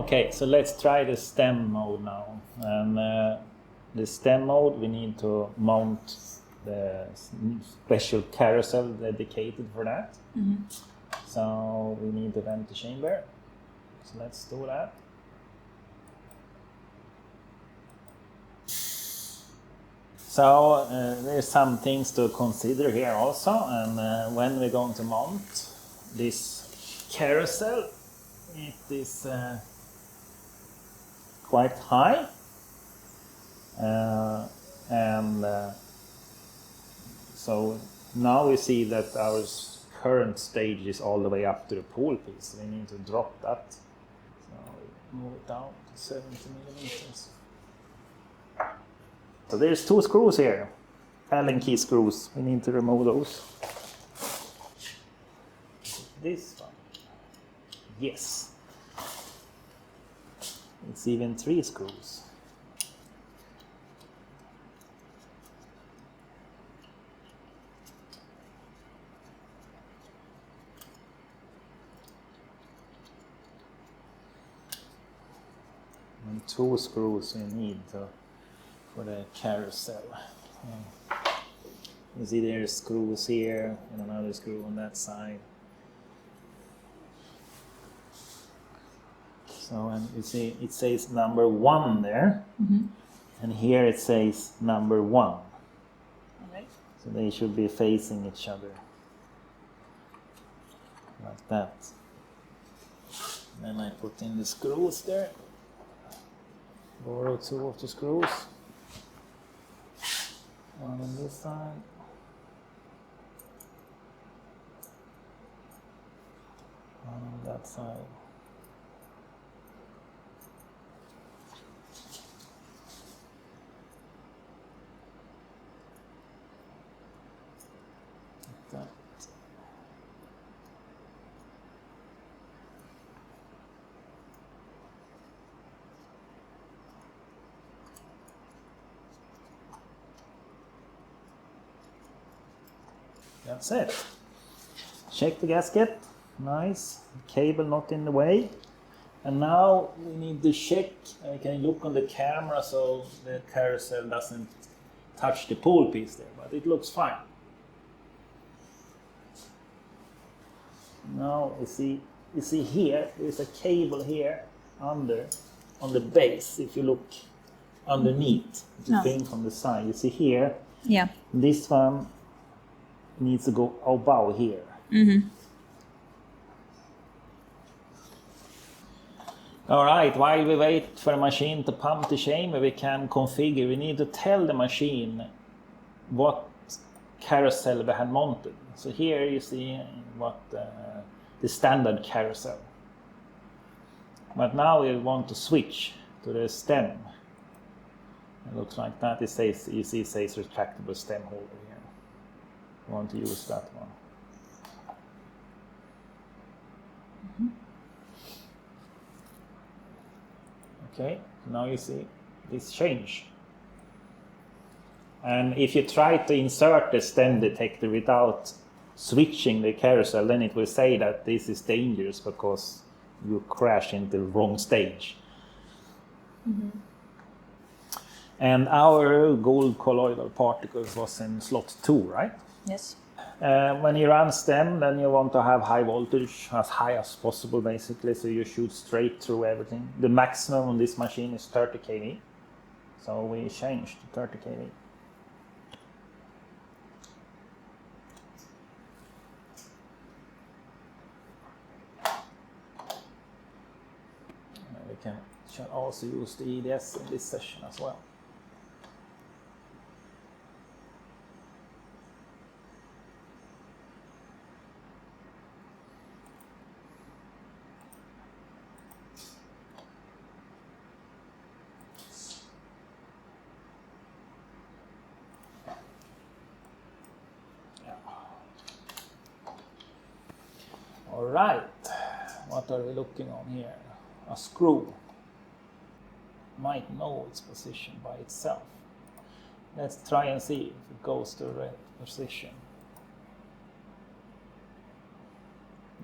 Okay, so let's try the STEM mode now. And the STEM mode, we need to mount the special carousel dedicated for that. Mm-hmm. So we need to vent the chamber. So let's do that. So there's some things to consider here also, and when we're going to mount this carousel, it is quite high, and so now we see that our current stage is all the way up to the pole piece. We need to drop that. So move it down to 70 millimeters. So there's 2 screws here, Allen key screws. We need to remove those. This one. Yes. It's even 3 screws. And 2 screws we need for the carousel. You see there's screws here and another screw on that side. So, and you see it says number 1 there, and here it says number 1. Okay. So they should be facing each other like that. Then I put in the screws there. Borrow 2 of the screws. One on this side. One on that side. Like that. That's it. Check the gasket. Nice. Cable not in the way. And now we need to check. I can look on the camera so the carousel doesn't touch the pole piece there, but it looks fine. Now you see here, there's a cable here under on the base. If you look underneath, it came from the side. You see here. Yeah. This one needs to go above here. Mm-hmm. All right, while we wait for the machine to pump the chamber, we can configure. We need to tell the machine what carousel we had mounted. So here you see what the standard carousel. But now we want to switch to the stem. It looks like that. It says, you see, it says retractable stem holder here. We want to use that one. Mm-hmm. Okay, now you see this change. And if you try to insert the stem detector without switching the carousel, then it will say that this is dangerous because you crash into the wrong stage. Mm-hmm. And our gold colloidal particles was in slot 2, right? Yes. When you run stem, then you want to have high voltage, as high as possible basically, so you shoot straight through everything. The maximum on this machine is 30 kV, so we changed to 30 kV. We can also use the EDS in this session as well. All right, what are we looking on here? A screw might know its position by itself. Let's try and see if it goes to the right position.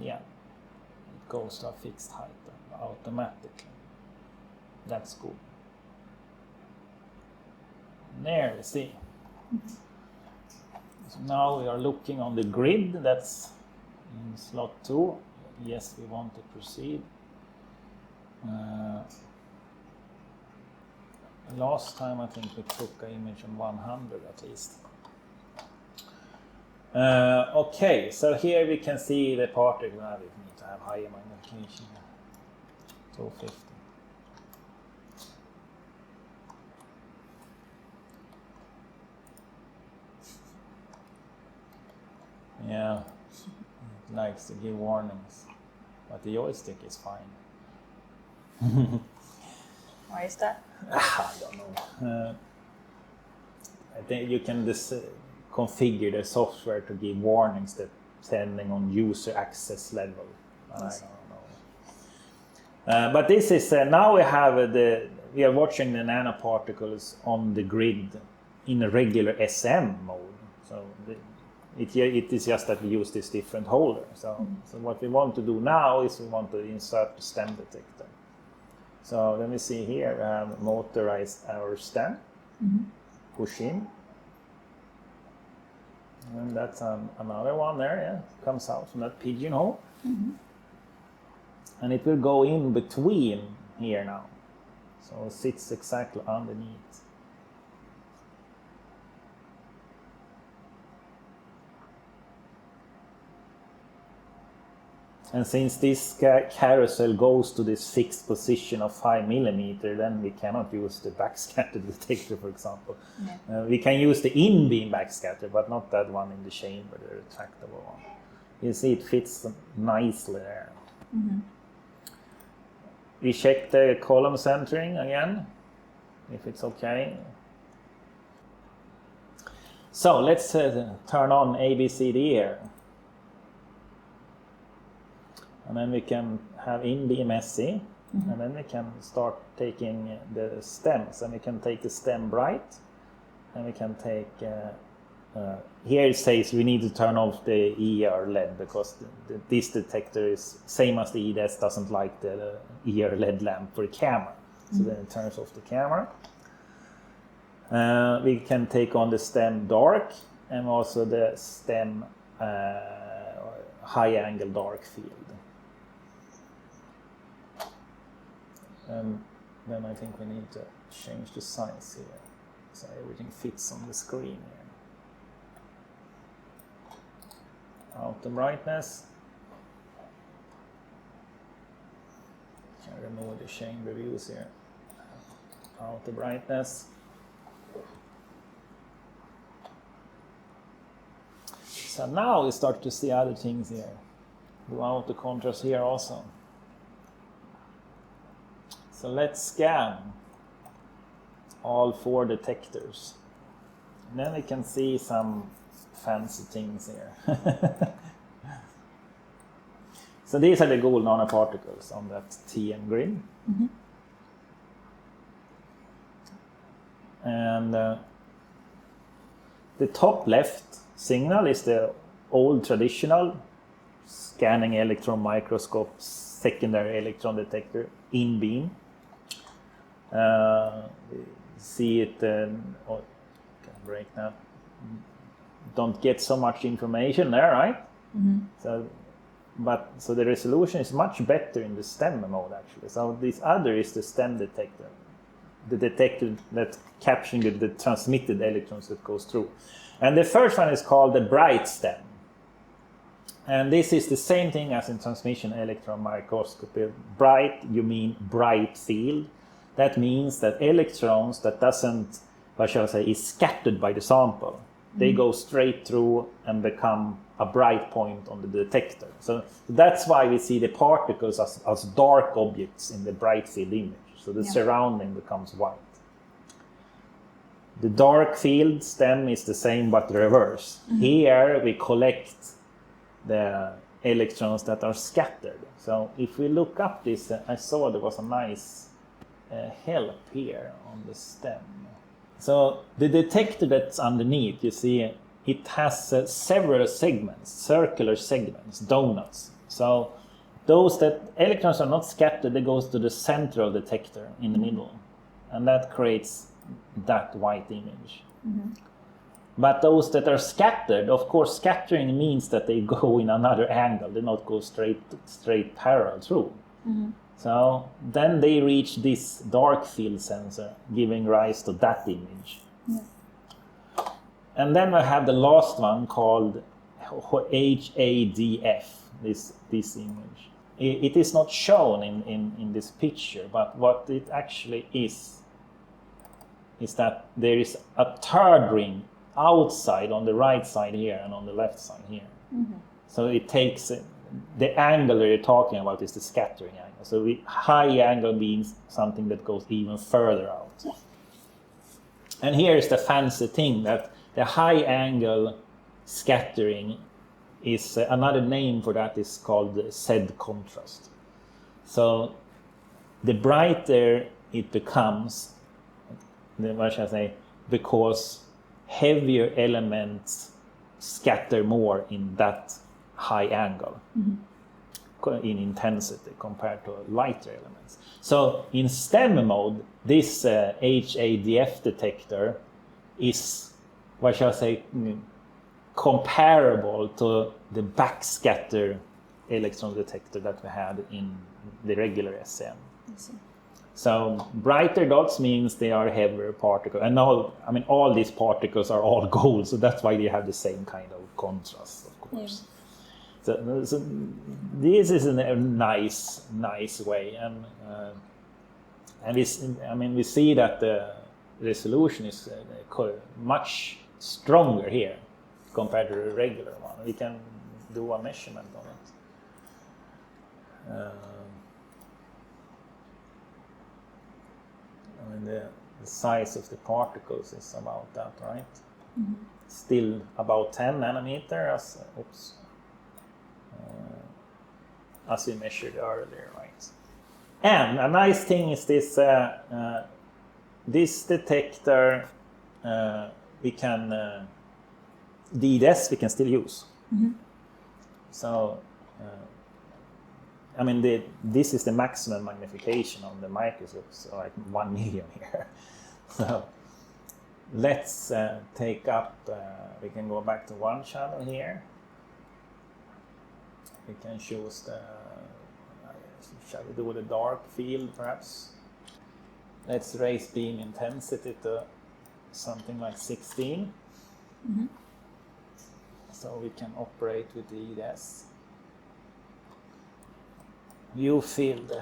Yeah, it goes to a fixed height automatically. That's good. There we see. So now we are looking on the grid. That's in slot 2. Yes, we want to proceed. Last time I think we took an image on 100 at least. Okay, so here we can see the particle. Now we need to have higher magnification. 250. Yeah, it likes to give warnings, but the joystick is fine. Why is that? I don't know. I think you can configure the software to give warnings depending on user access level. Yes. I don't know. But this is now we are watching the nanoparticles on the grid in a regular SEM mode. So it is just that we use this different holder. So what we want to do now is we want to insert the STEM detector. So let me see here, we have motorized our STEM, push in. And that's another one there, yeah, comes out from that pigeonhole. And it will go in between here now. So it sits exactly underneath. And since this carousel goes to this fixed position of 5 millimeter, then we cannot use the backscatter detector, for example. Yeah. We can use the in-beam backscatter, but not that one in the chamber, the retractable one. You see it fits nicely there. We check the column centering again, if it's okay. So let's turn on ABCD here. And then we can have in-beam SE, and then we can start taking the stems, and we can take the stem bright, and we can take, here it says we need to turn off the ER LED because this detector is same as the EDS doesn't like the ER LED lamp for the camera, so then it turns off the camera. We can take on the stem dark and also the stem high angle dark field. And then I think we need to change the size here so everything fits on the screen here. Outer brightness. Can remove the chamber views here. Outer brightness. So now we start to see other things here. Do outer contrast here also. So let's scan all 4 detectors. And then we can see some fancy things here. So these are the gold nanoparticles on that TM grid. And the top left signal is the old traditional scanning electron microscope secondary electron detector in beam. See it, can break that. Don't get so much information there, right? So the resolution is much better in the STEM mode actually. So this other is the STEM detector, the detector that's capturing the transmitted electrons that goes through. And the first one is called the bright STEM. And this is the same thing as in transmission electron microscopy. Bright, you mean bright field. That means that electrons that doesn't, what shall I say, is scattered by the sample. They go straight through and become a bright point on the detector. So that's why we see the particles as dark objects in the bright field image. So the surrounding becomes white. The dark field STEM is the same but the reverse. Here we collect the electrons that are scattered. So if we look up this, I saw there was a nice help here on the STEM. So the detector that's underneath, you see, it has several segments, circular segments, donuts. So those that electrons are not scattered, they goes to the central detector in the middle, and that creates that white image. But those that are scattered, of course, scattering means that they go in another angle. They not go straight parallel through. So then they reach this dark field sensor, giving rise to that image. And then I have the last one called HADF, this image. It is not shown in this picture, but what it actually is that there is a third ring outside on the right side here and on the left side here. So it takes the angle that you're talking about is the scattering angle. So the high angle means something that goes even further out. And here is the fancy thing that the high angle scattering is another name for that is called Z contrast. So the brighter it becomes, what shall I say, because heavier elements scatter more in that high angle in intensity compared to lighter elements. So in STEM mode, this HADF detector is, what shall I say, comparable to the backscatter electron detector that we had in the regular SEM. So brighter dots means they are heavier particles, and all these particles are all gold, so that's why they have the same kind of contrast, of course. So this is a nice way, and we see that the resolution is much stronger here compared to the regular one. We can do a measurement on it. The size of the particles is about that, right? Still about 10 nanometer as we measured earlier, right? And a nice thing is this this detector we can DES we can still use. So this is the maximum magnification on the microscope, so like 1 million here. So let's take up, we can go back to one channel here. We can choose the, shall we do the dark field perhaps? Let's raise beam intensity to something like 16. So we can operate with the EDS. View field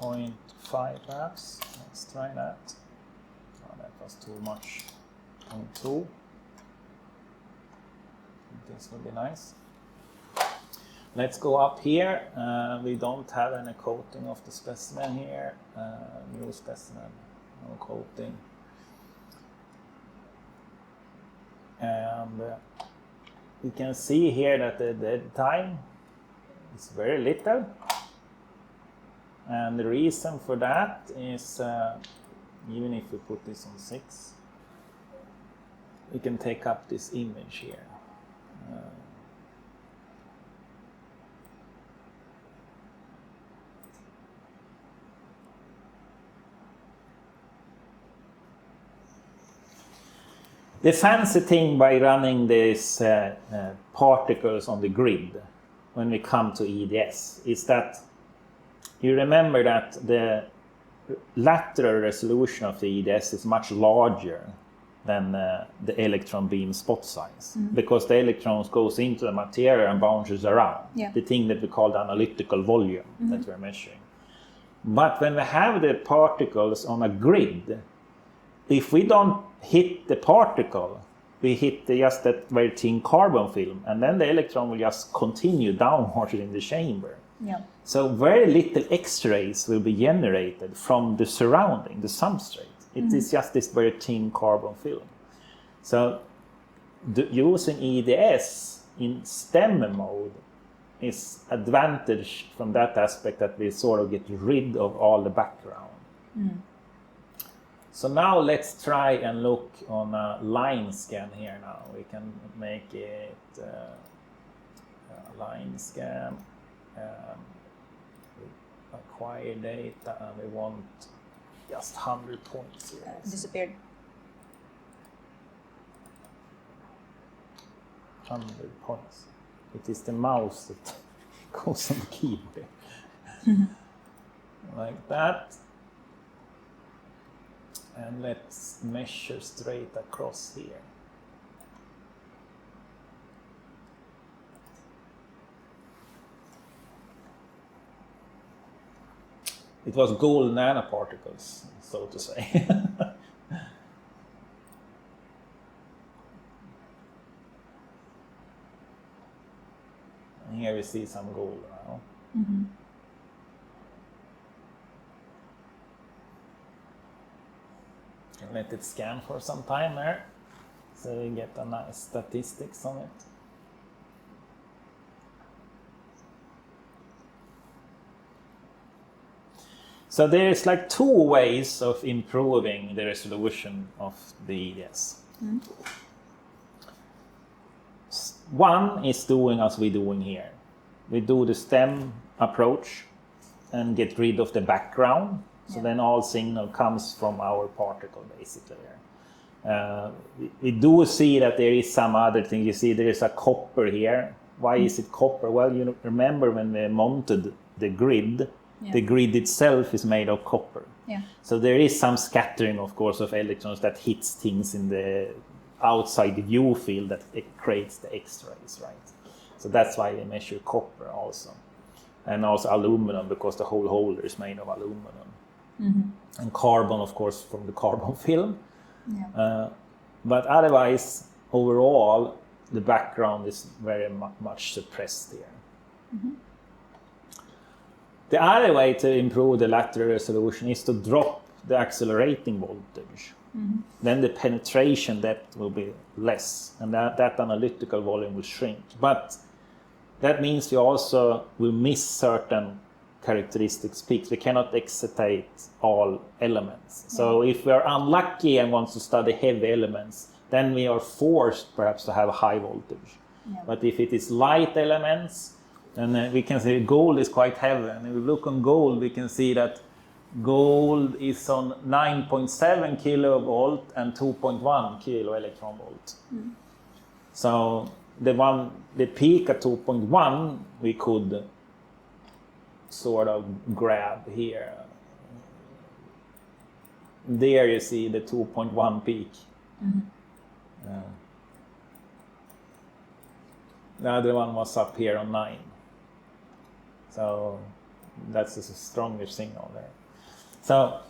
0.5 perhaps. Let's try that. Oh, that was too much. 0.2. This would be nice. Let's go up here. We don't have any coating of the specimen here. New specimen, no coating. And we can see here that the dead time is very little. And the reason for that is, even if we put this on 6, we can take up this image here. The fancy thing by running these particles on the grid when we come to EDS is that you remember that the lateral resolution of the EDS is much larger than the electron beam spot size, because the electrons goes into the material and bounces around, the thing that we call the analytical volume that we're measuring. But when we have the particles on a grid, if we don't hit the particle, we hit just that very thin carbon film, and then the electron will just continue downwards in the chamber. So very little X-rays will be generated from the surrounding, the substrate. It is just this very thin carbon film. So using EDS in STEM mode is advantaged from that aspect, that we sort of get rid of all the background. So now let's try and look on a line scan here now. We can make it a line scan. acquire data, and we want just 100 points here. Disappeared. 100 points. It is the mouse that goes on the keyboard. Like that. And let's measure straight across here. It was gold nanoparticles, so to say. And here we see some gold now. Mm-hmm. And let it scan for some time there, so we get a nice statistics on it. So there's like two ways of improving the resolution of the EDS. Mm. One is doing as we're doing here. We do the STEM approach and get rid of the background. So then all signal comes from our particle, basically. We do see that there is some other thing. You see there is a copper here. Why is it copper? Well, you remember when we mounted the grid, the grid itself is made of copper. Yeah. So there is some scattering, of course, of electrons that hits things in the outside the view field that it creates the X-rays, right? So that's why we measure copper also. And also aluminum, because the whole holder is made of aluminum. Mm-hmm. And carbon, of course, from the carbon film. Yeah. But otherwise, overall, the background is very much suppressed here. Mm-hmm. The other way to improve the lateral resolution is to drop the accelerating voltage. Mm-hmm. Then the penetration depth will be less, and that analytical volume will shrink. But that means we also will miss certain characteristics peaks. We cannot excitate all elements. So if we are unlucky and want to study heavy elements, then we are forced perhaps to have a high voltage. Yeah. But if it is light elements, then we can see gold is quite heavy. And if we look on gold, we can see that gold is on 9.7 kilovolt and 2.1 kilo electron volt. Mm. So the peak at 2.1 we could sort of grab here. There you see the 2.1 peak. Mm-hmm. The other one was up here on 9. So that's a stronger signal there. So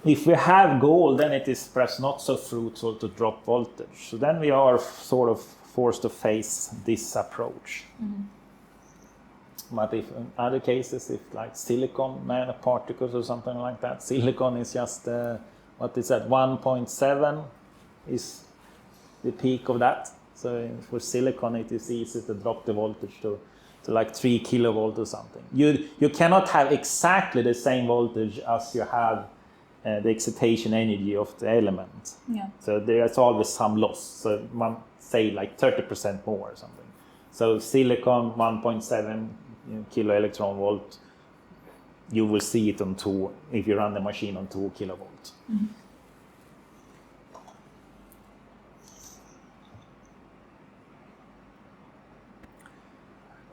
if we have gold, then it is perhaps not so fruitful to drop voltage. So then we are sort of forced to face this approach. Mm-hmm. But if in other cases, if like silicon nanoparticles or something like that, silicon is just, what is that, 1.7 is the peak of that. So for silicon, it is easy to drop the voltage to like 3 kilovolt or something. You cannot have exactly the same voltage as you have the excitation energy of the element. Yeah. So there's always some loss. So one say like 30% more or something. So silicon 1.7 kilo electron volt, you will see it on 2 if you run the machine on 2 kilovolt. Mm-hmm.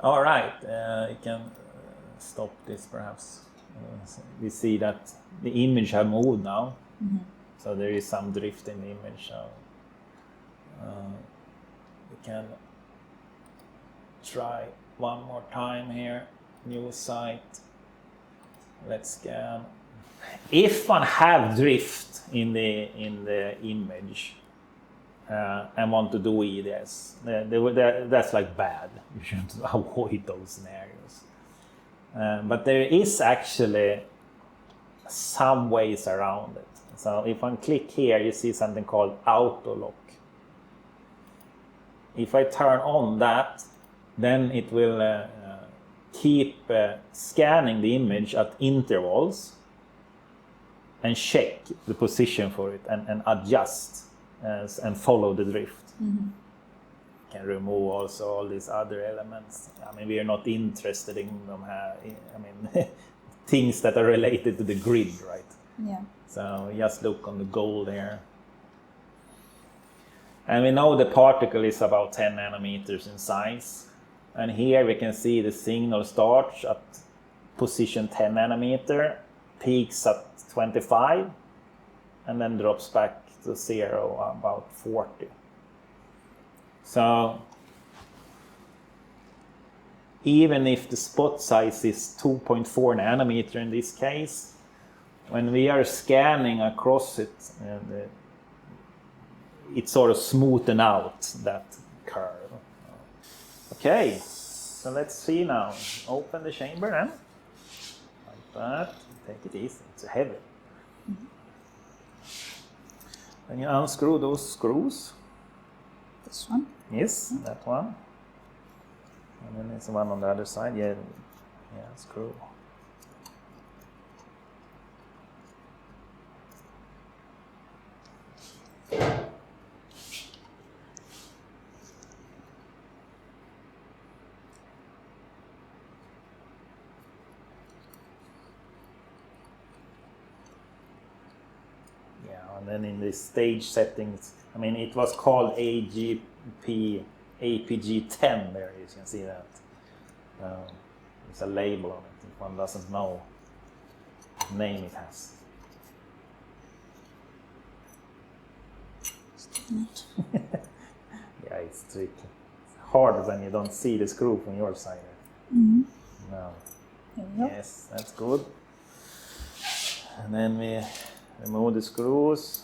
All right, you can stop this perhaps. So we see that the image have moved now, Mm-hmm. so there is some drift in the image. So we can try one more time here. New site. Let's scan. If one have drift in the image and want to do EDS, that's like bad. You should avoid those scenarios. But there is actually some ways around it. So if I click here, you see something called auto lock. If I turn on that, then it will keep scanning the image at intervals and check the position for it and adjust and follow the drift. Mm-hmm. can remove also all these other elements. I mean, we are not interested in them. Things that are related to the grid, right? Yeah. So just look on the gold here. And we know the particle is about 10 nanometers in size. And here we can see the signal starts at position 10 nanometer, peaks at 25, and then drops back to 0 about 40. So even if the spot size is 2.4 nanometer in this case, when we are scanning across it, it sort of smoothen out that curve. Okay, so let's see now. Open the chamber then. Like that. Take it easy, it's heavy. Then you unscrew those screws. This one? Yes, that one. And then there's one on the other side. Yeah, screw. And then in the stage settings, I mean, it was called APG 10 there, you can see that. There's a label on it if one doesn't know the name it has. Yeah, it's tricky. It's hard when you don't see the screw from your side. Mm-hmm. No. There we go. Yes, that's good. And then we remove the screws,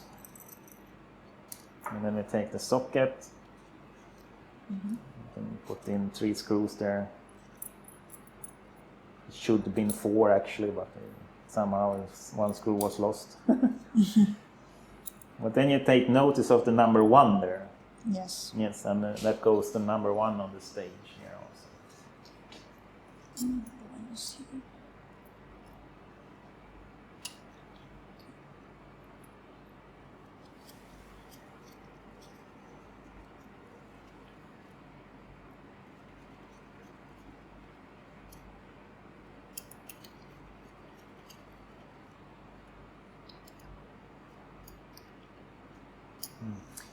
and then we take the socket. Mm-hmm. You can put in 3 screws there. It should have been 4 actually, but somehow 1 screw was lost. But then you take notice of the number 1 there. Yes. Yes, and that goes to number 1 on the stage here also. Let me see.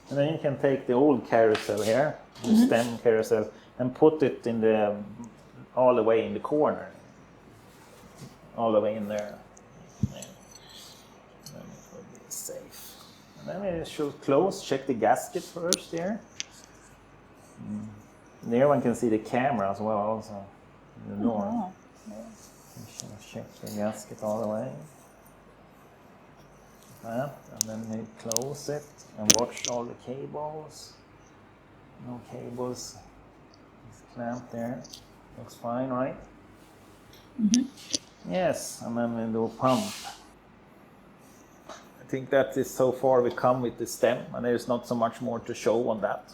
And then you can take the old carousel here, the stem carousel, and put it in the all the way in the corner, all the way in there. Then it will be safe. And then we should close, check the gasket first here. There one can see the camera as well, also in the door. Oh. We should check the gasket all the way. That, and then we close it and watch all the cables. No cables. It's clamped there. Looks fine, right? Mm-hmm. Yes, and then we do pump. I think that is so far we come with the stem, and there's not so much more to show on that.